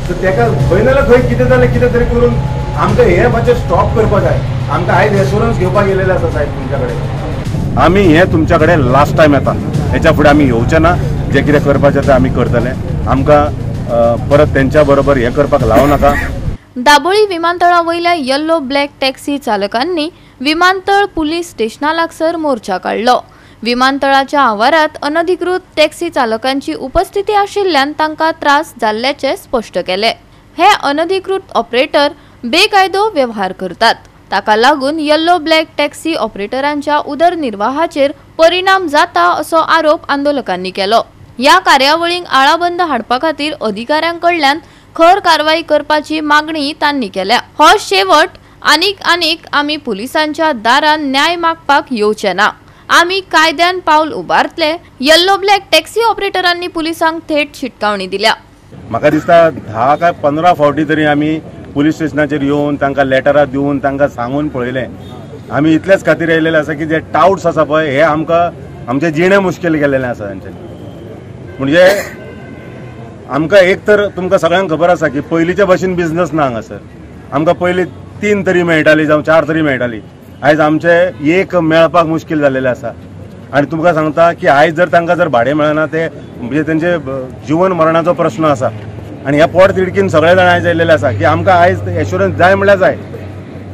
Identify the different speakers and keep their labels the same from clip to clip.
Speaker 1: तर त्याका खंय ना खंय कितें जालें कितें तरी करून आमकां हे मातशें स्टॉप करपाक जाय। आमकां आयज एश्युरन्स घेवपाक गेलेले आसा साहेब तुमच्या कडेन। आमी हे तुमच्या कडेन लास्ट टायम येता, हेच्या फुडें आमी येवचे ना। जे कितें करपाचें तें आमी करतले। आमकां परत तेंच्या बरोबर हे करपाक लावू नाका।
Speaker 2: दाबोळी विमानतळावयल्या येल्लो ब्लॅक टॅक्सी चालकांनी विमानतळ पुलीस स्टेशना लागसर मोर्चा काढलो। विमानतळाच्या आवारात अनधिकृत टॅक्सी चालकांची उपस्थिती आशिल्ल्यान तांकां त्रास जाल्ल्याचे स्पष्ट केले। हे अनधिकृत ऑपरेटर बेकायदो व्यवहार करतात, ताका लागून येल्लो ब्लॅक टॅक्सी ऑपरेटरांच्या उदरनिर्वाहाचेर परिणाम जाता असो आरोप आंदोलकांनी केलो। या कार्यावळीक आळाबंद हाडपा खातीर अधिकाऱ्यांकडल्यान खर कारवाई करपाची मागणी तांणी केल्या। हो शेवट आनीक आमी पुलिसांच्या दारान न्याय मागपाक येवचे ना। आमी कायद्यान पावल उबारतले। येल्लो ब्लॅक टॅक्सी ऑपरेटरांनी पुलिसांक थेट शिटकावणी दिल्या।
Speaker 1: म्हाका दिसता 10 काय 15 फावटी तरी आमी पुलीस स्टेशनाचेर येवन तांकां लेटरां दिवन तांकां सांगून पळयलें। आमी इतलेच खातीर येयलेले आसा की जे टाउट्स आसा पळय हे आमकां आमचें जिणें मुश्कील केलेलें आसा तांचें। म्हणजे आमकां एक तर तुमकां सगळ्यांक खबर आसा की पयलींच्या भशेन बिझनस ना हांगासर। आमकां पयलीं 3 तरी मेळटाली जावं 4 तरी मेळटाली, आयज आमचे एक मेळपाक मुश्कील जाल्लेलें आसा। आनी तुमकां सांगता की आयज जर तांकां जर भाडें मेळना ते म्हणजे तेंचे जीवन मरणाचो प्रश्न आसा। आनी ह्या पोट तिडकीन सगळे जाण आयज आयिल्ले आसा की आमकां आयज एश्युरन्स जाय म्हळ्यार जाय।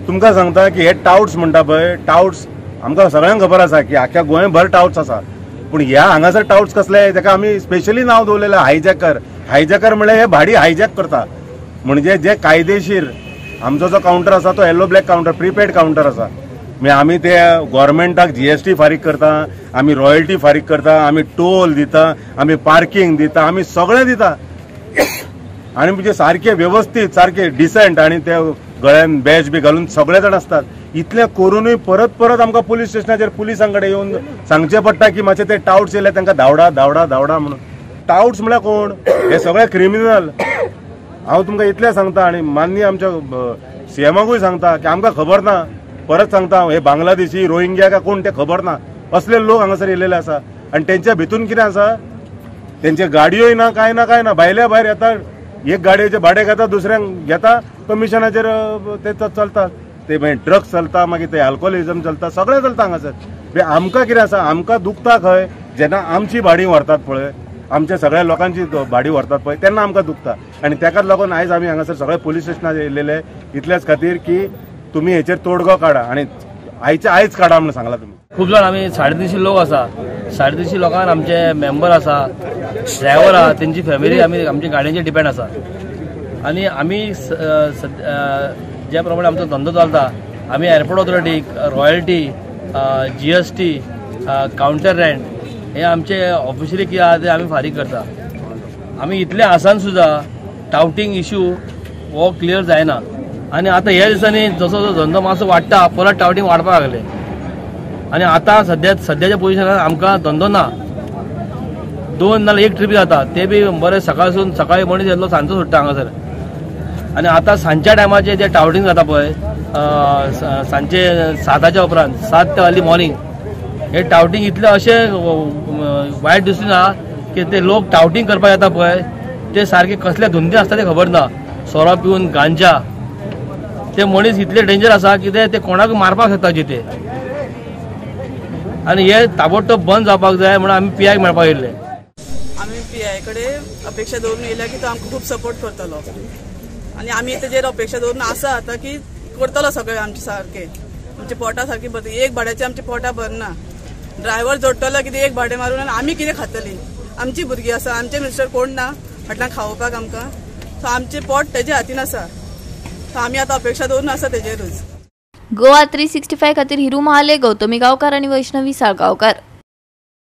Speaker 1: तुमकां सांगता की हे टाउट्स म्हणटा पळय, टाउट्स आमकां सगळ्यांक खबर आसा की आख्या गोंयभर टाउट्स आसा। पूण ह्या हांगासर टाउट्स कसले ताका आमी स्पेशली नांव दवरलेलें हायजॅकर। हायजॅकर म्हळ्यार हे भाडी हायजॅक करता। म्हणजे जे कायदेशीर आमचो जो काउंटर आसा तो yellow black counter prepaid counter आसा। म्हणजे आमी ते गव्हर्मेंटाक GST फारीक करता, आमी रॉयल्टी फारीक करता, आमी टोल दिता, आमी पार्किंग दिता, आमी सगळें दिता। आनी म्हणजे सारखे व्यवस्थीत सारखे डिसेंट आनी ते गळ्यान बॅज बी घालून सगळे जाण असतात। इतलें करूनय परत आमकां पुलीस स्टेशनाचेर पुलिसां कडेन येवन सांगचें पडटा की मातशें ते टाउट्स येयले तांकां धांवडा म्हणून। टाउट्स म्हळ्यार कोण? हे सगळे क्रिमिनल। हांव तुमकां इतलें सांगता आनी माननीय आमच्या CMाकूय सांगता की आमकां खबर ना, परत सांगता हे बांगलादेशी रोहिंग्या काय कोण ते खबर ना, असले लोक हांगासर येयलेले आसा। आनी तेंच्या भितून कितें आसा, तेंचे गाडयोय ना काय ना भायल्या भायर येता, एक गाडयेचे भाडें घेता, दुसऱ्यांक घेता, कमिशनाचेर ते चलतात। ते मागीर ड्रग्स चलता, मागीर ते अल्कोहोलिजम चलता, सगळें चलता हांगासर। आमकां कितें आसा, आमकां दुखता खंय जेन्ना आमची भाडी व्हरतात पळय, आमच्या सगळ्या लोकांची भाडी व्हरतात पळय तेन्ना आमकां दुखता। आनी तेकाच लागून आयज आमी हांगासर सगळे पुलीस स्टेशनार येयलेले इतल्याच खातीर की तुमी हेचेर तोडगो काडा आनी आयज काडा म्हणून सांगला तुमी।
Speaker 3: खूब जाण आमी 350 लोक आसा, 350 लोकांक आमचे मेंबर आसा, ड्रायव्हर आहा, तेंची फॅमिली आमी आमच्या गाडयांचेर डिपेंड आसा। आनी आमी ज्या प्रमाणे आमचो धंदो चलता, आमी airport authority, royalty, GST, counter rent हे आमचे ऑफिशियली कितें आहा ते आमी फारीक करता। आमी इतले आसान सुद्धा टाउटिंग इश्यू हो क्लियर जायना। आनी आतां ह्या दिसांनी जसो धंदो मातसो वाडटा परत टाउटिंग वाडपाक लागले। आनी आतां सद्याच्या पोजिशनार आमकां धंदो ना। 2 नाल्यार 1 ट्रीप जाता, ते बी बरें सकाळी मनीस येतलो सांजचो सुट्टा हांगासर। आनी आतां सांजच्या टायमाचेर जे टाउटिंग जाता पळय, सांजचे 7च्या उपरांत 7 ते अर्ली मॉर्निंग, हे टाउटिंग इतले अशें वायट दिसून ना की ते लोक टाउटिंग करपाक येता पळय ते सारखे कसले धुंदे आसता ते खबर ना। सोरो पिवन गांजा, ते मनीस इतले डेंजर आसा की ते कोणाक मारपाक शकता जिते। आनी हे ताबडतोब बंद जावपाक जाय म्हणून आमी PI मेळपाक येयल्ले।
Speaker 4: आमी PI कडेन अपेक्षा दवरून येयल्या की तो आमकां खूब सपोर्ट करतलो आनी आमी तेजेर अपेक्षा दवरून आसा आतां की करतलो सगळें आमचे सारकें, आमचे पोटां सारकी भरतली। एक भाड्याचे आमचे पोटां भरना, ड्रायव्हर जोडटलो कितें एक भाडें मारून आनी आमी कितें खातलीं? आमची भुरगीं आसा, आमचे मिनिस्टर कोण ना फाटल्यान खावोवपाक आमकां। सो आमचे पोट तेजे हातीन आसा, सो आमी आतां अपेक्षा दवरून आसा तेजेरूच।
Speaker 2: गोवा 365 खातीर हिरू महाले, गौतमी गांवकार आनी वैष्णवी साळगांवकार।